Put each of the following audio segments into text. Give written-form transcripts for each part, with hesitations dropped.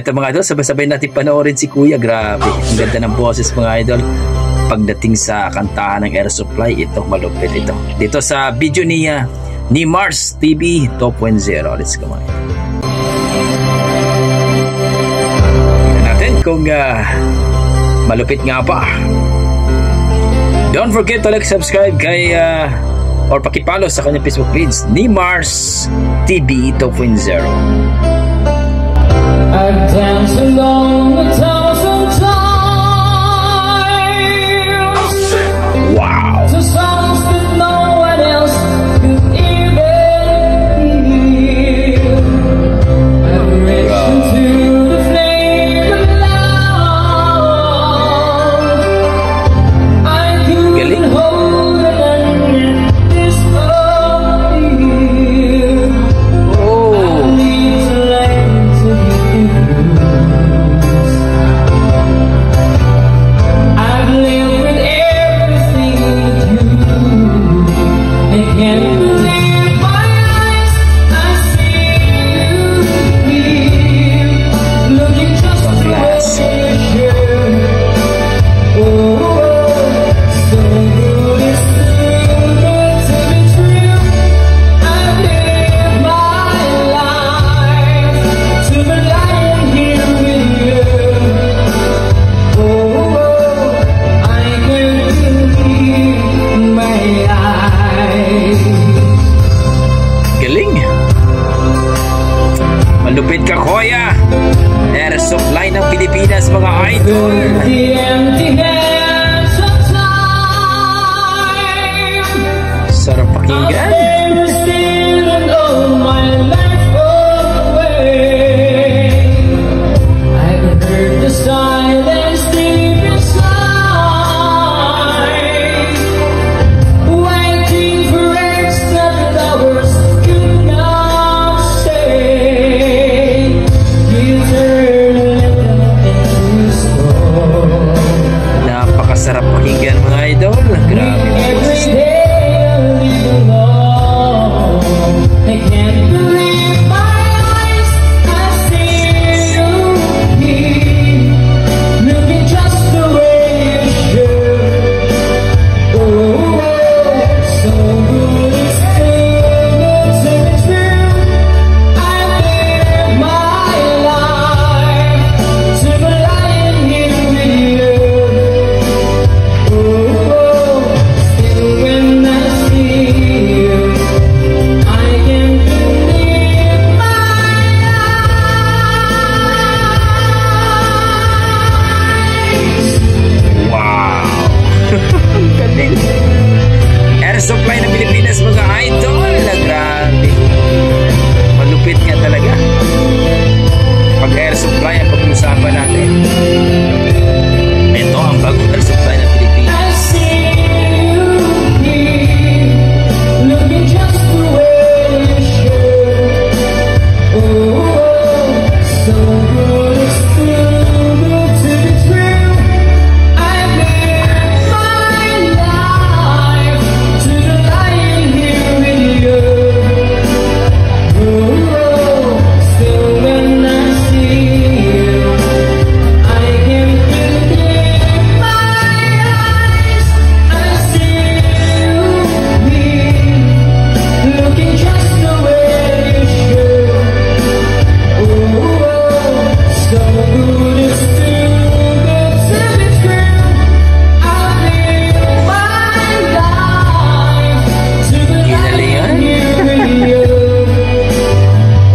Eto mga idol, sabay-sabay natin panoorin si Kuya. Grabe, ang ganda ng boses mga idol. Pagdating sa kantahan ng Air Supply, ito malupit ito. Dito sa video niya ni Mars TV 2.0. Let's go mga idol. Tignan natin kung malupit nga pa. Don't forget to like, subscribe kay or pakipalo sa kanyang Facebook page ni Mars TV 2.0. I've danced along the thousand times. Wow. To songs that no one else could even hear. I've reached into the flame of love. I couldn't hold it under this year. Oh. I need to learn to be. I've lived with everything you do. I can't believe my eyes. I see you here, looking just the way you should. Oh, so good, it's too good to be true. I live my life to be lying here with you. Oh, I can't believe my eyes. Galing. Malupit ka, Kuya. Air Supply ng Pilipinas mga idol. The empty hands of time. Sarap pakinggan. Never stealing all my life away. I've heard the silence deep inside, waiting for words that lovers could not say. You turn into stone. Napakasarap pakinggan mga idol. Grabe ang Every boses. day I live alone. I can't believe my eyes. I see you here, looking just the way you should. Oh, so good, it's too good to be true. I live my life to be lying here with you. Oh, still when I see you, I can't believe my eyes. Wow. Galing. Air Supply ng Pilipinas mga idol. Grabe. Malupit nga talaga. Pag Air Supply ang pag-usapan natin. Ito ang bagong Air Supply ng Pilipinas. I see you here, looking just the way you should. Oh, so good, it's too good to be true. I live my life to be lying here with you. Oh, still when I see you, I can't believe my eyes. I see you here, looking just the way you should. Oh, so good, it's too good to be true. I live my life to be lying here with you.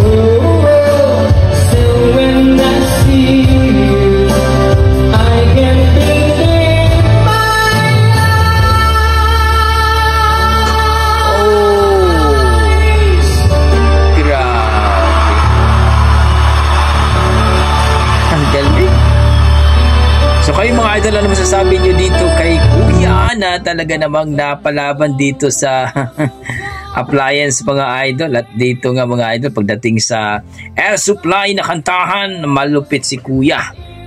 Oh, still when I see you, I can't believe my eyes. Grabe. Ang galing. So kayo mga idol, ano masasabi nyo dito kay Kuya na talaga namang napalaban dito sa appliance mga idol? At dito nga mga idol, pagdating sa Air Supply na kantahan, malupit si Kuya.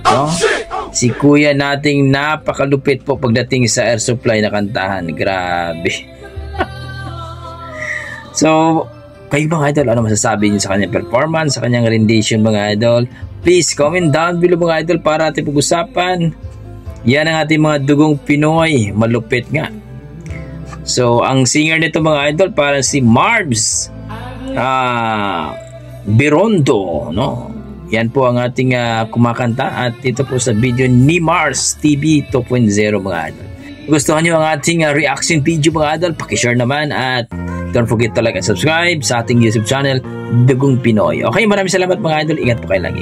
No? Si Kuya nating napakalupit po pagdating sa Air Supply na kantahan. Grabe. So, Kayo mga idol, ano masasabi niyo sa kanyang performance, sa kanyang rendition mga idol? Please comment down below mga idol para ating pag-usapan. Yan ang ating mga dugong Pinoy, malupit nga. So ang singer nito mga idol parang si Marbs Birondo, no? Yan po ang ating kumakanta at ito po sa video ni Mars TV 2.0 mga idol. Gustuhan nyo ang ating reaction video mga idol, pakishare naman at don't forget to like and subscribe sa ating YouTube channel, Dugong Pinoy. Okay, maraming salamat mga idol. Ingat po kayo lagi.